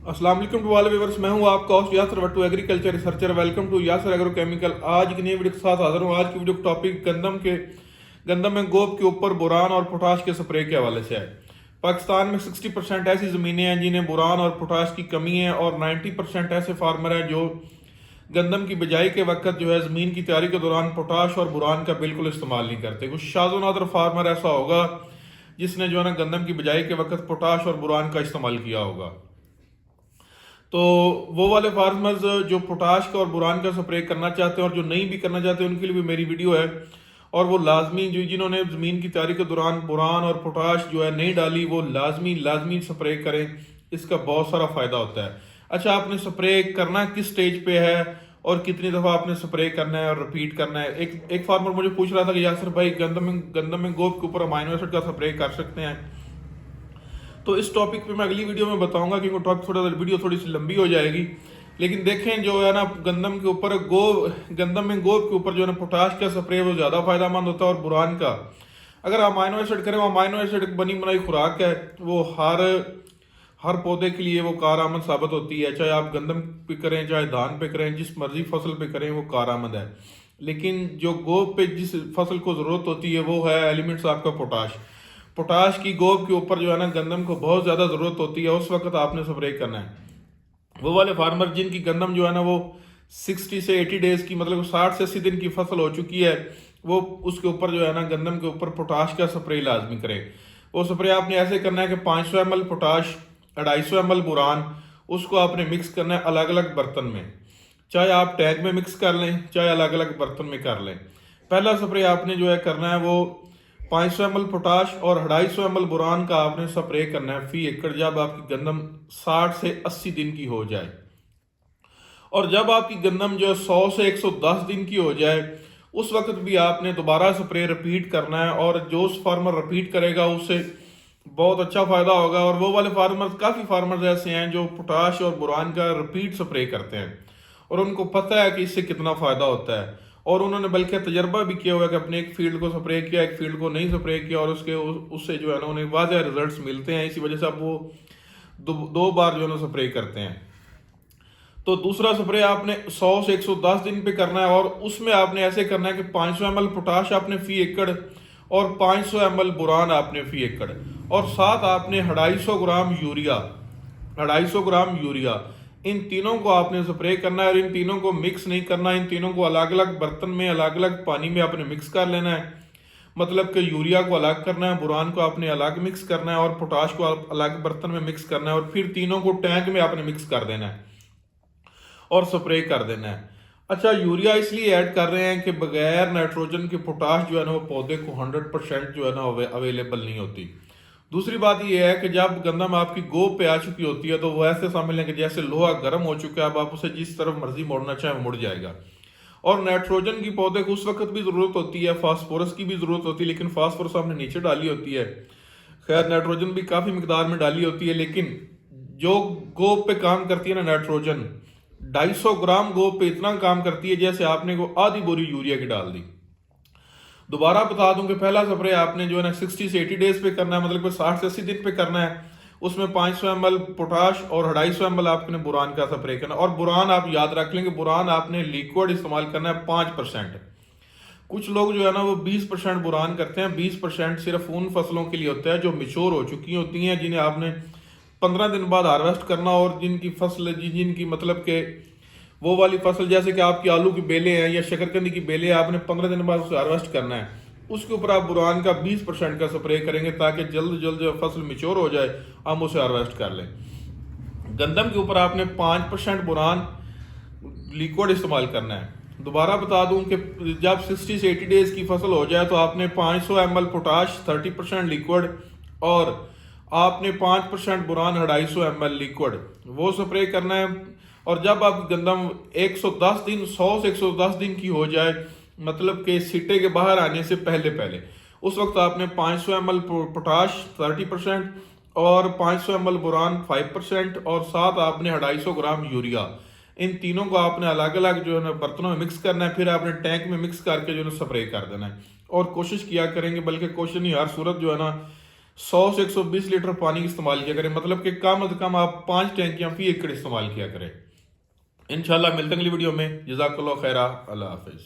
अस्सलाम वालेकुम to all viewers. मैं हूं आपका host Yasar Bhattu, agriculture researcher. Welcome to Yasar agrochemical. आज की नई वीडियो के साथ हाजिर हूं। आज की वीडियो का टॉपिक गंदम में गोब के ऊपर बोरान और पोटाश के स्प्रे के हवाले से है। पाकिस्तान में 60% ऐसी ज़मीनें हैं जिन्हें बोरान और पोटाश की कमी है, और 90% ऐसे फार्मर हैं जो गंदम की बिजाई के वक्त जो है ज़मीन की तैयारी के दौरान पोटाश और बोरान का बिल्कुल इस्तेमाल नहीं करते। कुछ शाज़ो नादर फार्मर ऐसा होगा जिसने जो है ना गंदम की बिजाई के वक्त पोटाश और बोरान का इस्तेमाल किया होगा। तो वो वाले फार्मर्स जो पोटाश का और बोरान का स्प्रे करना चाहते हैं और जो नहीं भी करना चाहते उनके लिए भी मेरी वीडियो है। और वो लाजमी जो जिन्होंने ज़मीन की तैयारी के दौरान बोरान और पोटाश जो है नहीं डाली, वो लाजमी स्प्रे करें। इसका बहुत सारा फ़ायदा होता है। अच्छा, आपने स्प्रे करना किस स्टेज पे है और कितनी दफ़ा आपने स्प्रे करना है और रिपीट करना है। एक फार्मर मुझे पूछ रहा था कि यासर भाई, गंदम में गोब के ऊपर अमाइनो एसिड का स्प्रे कर सकते हैं? तो इस टॉपिक पे मैं अगली वीडियो में बताऊंगा, क्योंकि टॉपिक वीडियो थोड़ी सी लंबी हो जाएगी। लेकिन देखें जो है ना गंदम में गोब के ऊपर जो है ना पोटाश का स्प्रे वो ज़्यादा फायदेमंद होता है। और बुरान का अगर अमाइनो एसिड करें, अमाइनो एसिड बनी बनाई खुराक है, वो हर पौधे के लिए वो कारआमद साबित होती है। चाहे आप गंदम पे करें, चाहे धान पे करें, जिस मर्जी फसल पे करें, वो कारआमद है। लेकिन जो गोब पे जिस फसल को ज़रूरत होती है वो है एलिमेंट्स आपका पोटाश। पोटाश की गोब के ऊपर जो है ना गंदम को बहुत ज़्यादा ज़रूरत होती है, उस वक्त आपने स्प्रे करना है। वो वाले फार्मर जिनकी गंदम जो है ना वो 60 से 80 डेज की, मतलब 60 से 80 दिन की फसल हो चुकी है, वो उसके ऊपर जो है ना गंदम के ऊपर पोटाश का स्प्रे लाजमी करें। वो स्प्रे आपने ऐसे करना है कि 500 ml पोटाश, 250 ml बोरान, उसको आपने मिक्स करना है अलग अलग बर्तन में। चाहे आप टैंक में मिक्स कर लें, चाहे अलग अलग बर्तन में कर लें। पहला स्प्रे आपने जो है करना है वो 500 ml पोटाश और 250 ml बोरान का आपने स्प्रे करना है फी एकड़, जब आपकी गंदम 60 से 80 दिन की हो जाए। और जब आपकी गंदम जो 100 से 110 दिन की हो जाए, उस वक्त भी आपने दोबारा स्प्रे रिपीट करना है। और जो उस फार्मर रिपीट करेगा उससे बहुत अच्छा फायदा होगा। और वो वाले फार्मर्स, काफ़ी फार्मर्स ऐसे हैं जो पोटाश और बोरान का रिपीट स्प्रे करते हैं और उनको पता है कि इससे कितना फ़ायदा होता है। और उन्होंने बल्कि तजर्बा भी किया हुआ है कि अपने एक फील्ड को स्प्रे किया, एक फील्ड को नहीं स्प्रे किया, और उससे जो है ना उन्हें वाज़ह रिजल्ट्स मिलते हैं। इसी वजह से अब वो दो बार जो है ना स्प्रे करते हैं। तो दूसरा स्प्रे आपने 100 से 110 दिन पे करना है, और उसमें आपने ऐसे करना है कि 500 ml पोटाश आपने फी एकड़ और 500 ml बोरान आपने फी एकड़, और साथ आपने 250 ग्राम यूरिया, इन तीनों को आपने स्प्रे करना है। और इन तीनों को मिक्स नहीं करना, इन तीनों को अलग अलग बर्तन में, अलग अलग पानी में आपने मिक्स कर लेना है। मतलब कि यूरिया को अलग करना है, बोरान को आपने अलग मिक्स करना है, और पोटाश को अलग बर्तन में मिक्स करना है, और फिर तीनों को टैंक में आपने मिक्स कर देना है और स्प्रे कर देना है। अच्छा, यूरिया इसलिए ऐड कर रहे हैं कि बगैर नाइट्रोजन के पोटाश जो है ना वो पौधे को 100% जो है ना अवेलेबल नहीं होती। दूसरी बात यह है कि जब गंदम आपकी गोब पे आ चुकी होती है तो वो ऐसे समझ लें कि जैसे लोहा गर्म हो चुका है, अब आप उसे जिस तरफ मर्जी मोड़ना चाहें वो मुड़ जाएगा। और नाइट्रोजन की पौधे को उस वक्त भी ज़रूरत होती है, फास्फोरस की भी ज़रूरत होती है, लेकिन फास्फोरस आपने नीचे डाली होती है। खैर, नाइट्रोजन भी काफ़ी मिकदार में डाली होती है, लेकिन जो गोब पे काम करती है ना नाइट्रोजन, 250 ग्राम गोब पे इतना काम करती है जैसे आपने को आधी बोरी यूरिया की डाल दी। दोबारा बता दूं कि पहला स्प्रे आपने जो है ना 60 से 80 डेज पे करना है, मतलब कि 60 से 80 दिन पे करना है। उसमें 500 ml पोटाश और 250 ml आपने बुरान का स्प्रे करना है। और बुरान आप याद रख लेंगे, बुरान आपने लिक्विड इस्तेमाल करना है 5%। कुछ लोग जो है ना वो 20% बुरान करते हैं, 20% सिर्फ उन फसलों के लिए होता है जो मिच्योर हो चुकी होती हैं, जिन्हें आपने 15 दिन बाद हार्वेस्ट करना, और जिनकी फसल जिनकी मतलब के वो वाली फसल जैसे कि आपकी आलू की बेलें हैं या शकरकंदी की बेलें, आपने 15 दिन बाद उसे हार्वेस्ट करना है, उसके ऊपर आप बुरान का 20% का स्प्रे करेंगे ताकि जल्द जल्द जब फसल मिच्योर हो जाए हम उसे हार्वेस्ट कर लें। गंदम के ऊपर आपने 5% बुरान लिक्विड इस्तेमाल करना है। दोबारा बता दूं कि जब 60 से 80 डेज की फसल हो जाए तो आपने 500 ml पोटाश, 30% लिक्विड, और आपने 5% बुरान, 250 ml लिक्विड, वो स्प्रे करना है। और जब आप गंदम 110 दिन 100 से 110 दिन की हो जाए, मतलब कि सिट्टे के बाहर आने से पहले पहले, उस वक्त आपने 500 ml पोटाश 30% और 500 ml बोरान 5%, और साथ आपने 250 ग्राम यूरिया, इन तीनों को आपने अलग अलग जो है ना बर्तनों में मिक्स करना है। फिर आपने टैंक में मिक्स करके जो है ना स्प्रे कर देना है। और कोशिश किया करेंगे, बल्कि कोशिश नहीं, हर सूरत जो है ना 100 से 120 लीटर पानी इस्तेमाल किया करें, मतलब कि कम से कम आप 5 टैंकियां फी एकड़ इस्तेमाल किया करें। इंशाल्लाह मिलते हैं अगली वीडियो में। जज़ाकल्लाह खैरा, अल्लाह हाफिज़।